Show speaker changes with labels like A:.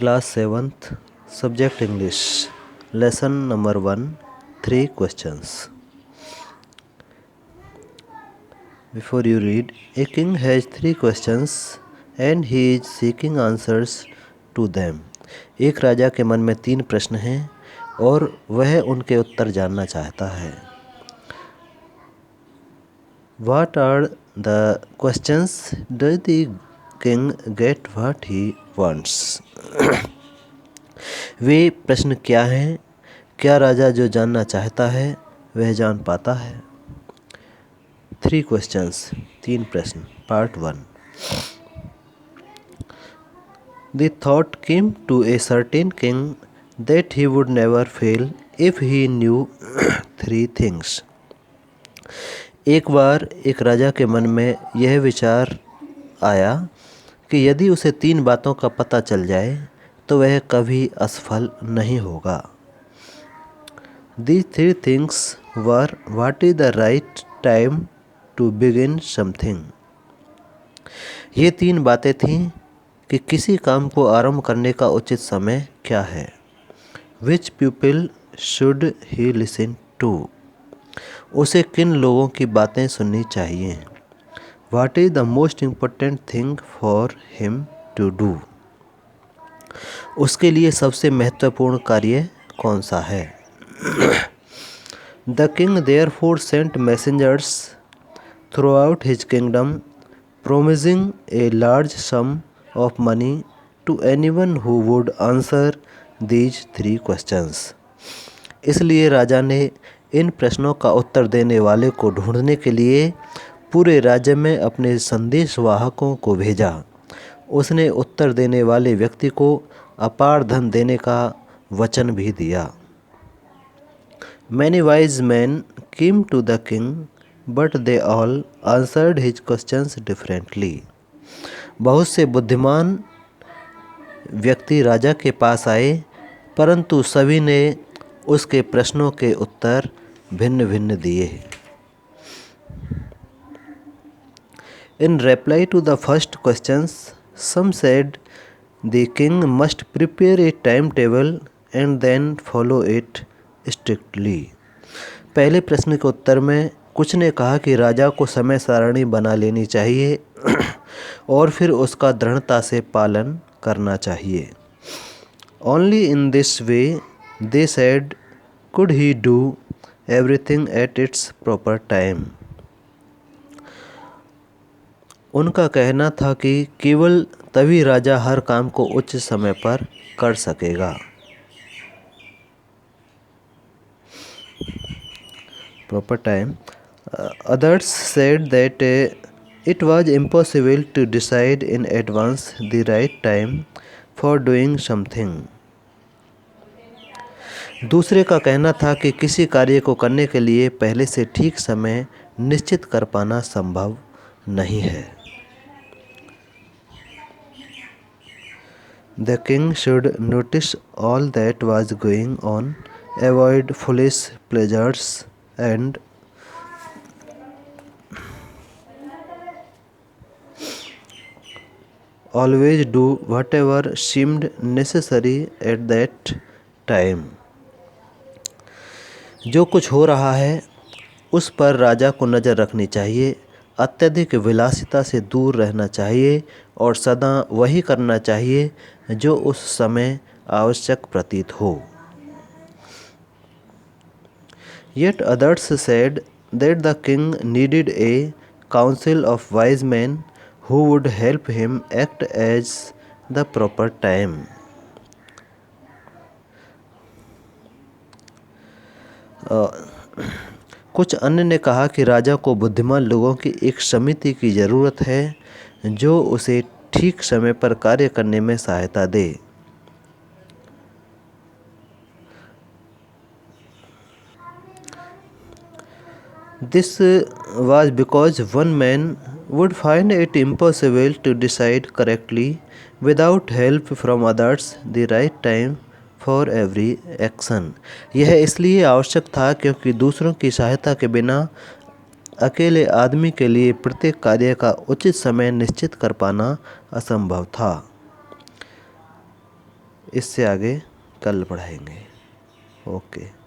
A: Class 7th, Subject English, Lesson number 1, 3 questions. Before you read, a king has 3 questions and he is seeking answers to them. एक राजा के मन में 3 प्रश्न हैं और वह उनके उत्तर जानना चाहता है. What are the questions? Does the king get what he wants? वे प्रश्न क्या हैं? क्या राजा जो जानना चाहता है वह जान पाता है? 3 questions, 3 प्रश्न. Part 1. The thought came to a certain king that he would never fail if he knew 3 things. एक बार एक राजा के मन में यह विचार आया कि यदि उसे 3 बातों का पता चल जाए तो वह कभी असफल नहीं होगा. These 3 things were: what is the right time to begin something? ये 3 बातें थीं कि किसी काम को आरंभ करने का उचित समय क्या है. Which people should he listen to? उसे किन लोगों की बातें सुननी चाहिए. What is the most important thing for him to do? उसके लिए सबसे महत्वपूर्ण कार्य कौन सा है. The king therefore sent messengers throughout his kingdom, promising a large sum of money to anyone who would answer these 3 questions. इसलिए राजा ने इन प्रश्नों का उत्तर देने वाले को ढूंढने के लिए पूरे राज्य में अपने संदेशवाहकों को भेजा. उसने उत्तर देने वाले व्यक्ति को अपार धन देने का वचन भी दिया. Many wise men came to the king, but they all answered his questions differently. बहुत से बुद्धिमान व्यक्ति राजा के पास आए, परंतु सभी ने उसके प्रश्नों के उत्तर भिन्न भिन्न दिए. In reply to the first questions, some said the king must prepare a timetable and then follow it strictly. पहले प्रश्न के उत्तर में कुछ ने कहा कि राजा को समय सारणी बना लेनी चाहिए और फिर उसका दृढ़ता से पालन करना चाहिए. Only in this way, they said, could he do everything at its proper time. उनका कहना था कि केवल तभी राजा हर काम को उचित समय पर कर सकेगा. Proper time. Others said that it was impossible to decide in advance the right time for doing something. दूसरे का कहना था कि किसी कार्य को करने के लिए पहले से ठीक समय निश्चित कर पाना संभव नहीं है. The king should notice all that was going on, avoid foolish pleasures, and always do whatever seemed necessary at that time. जो कुछ हो रहा है उस पर राजा को नज़र रखनी चाहिए, अत्यधिक विलासिता से दूर रहना चाहिए और सदा वही करना चाहिए जो उस समय आवश्यक प्रतीत हो. Yet others said that the king needed a council of wise men who would help him act as the proper time. कुछ अन्य ने कहा कि राजा को बुद्धिमान लोगों की एक समिति की ज़रूरत है जो उसे ठीक समय पर कार्य करने में सहायता दे. This was because one man would find it impossible to decide correctly without help from others the right time for every action. यह इसलिए आवश्यक था क्योंकि दूसरों की सहायता के बिना अकेले आदमी के लिए प्रत्येक कार्य का उचित समय निश्चित कर पाना असंभव था. इससे आगे कल पढ़ाएंगे। ओके।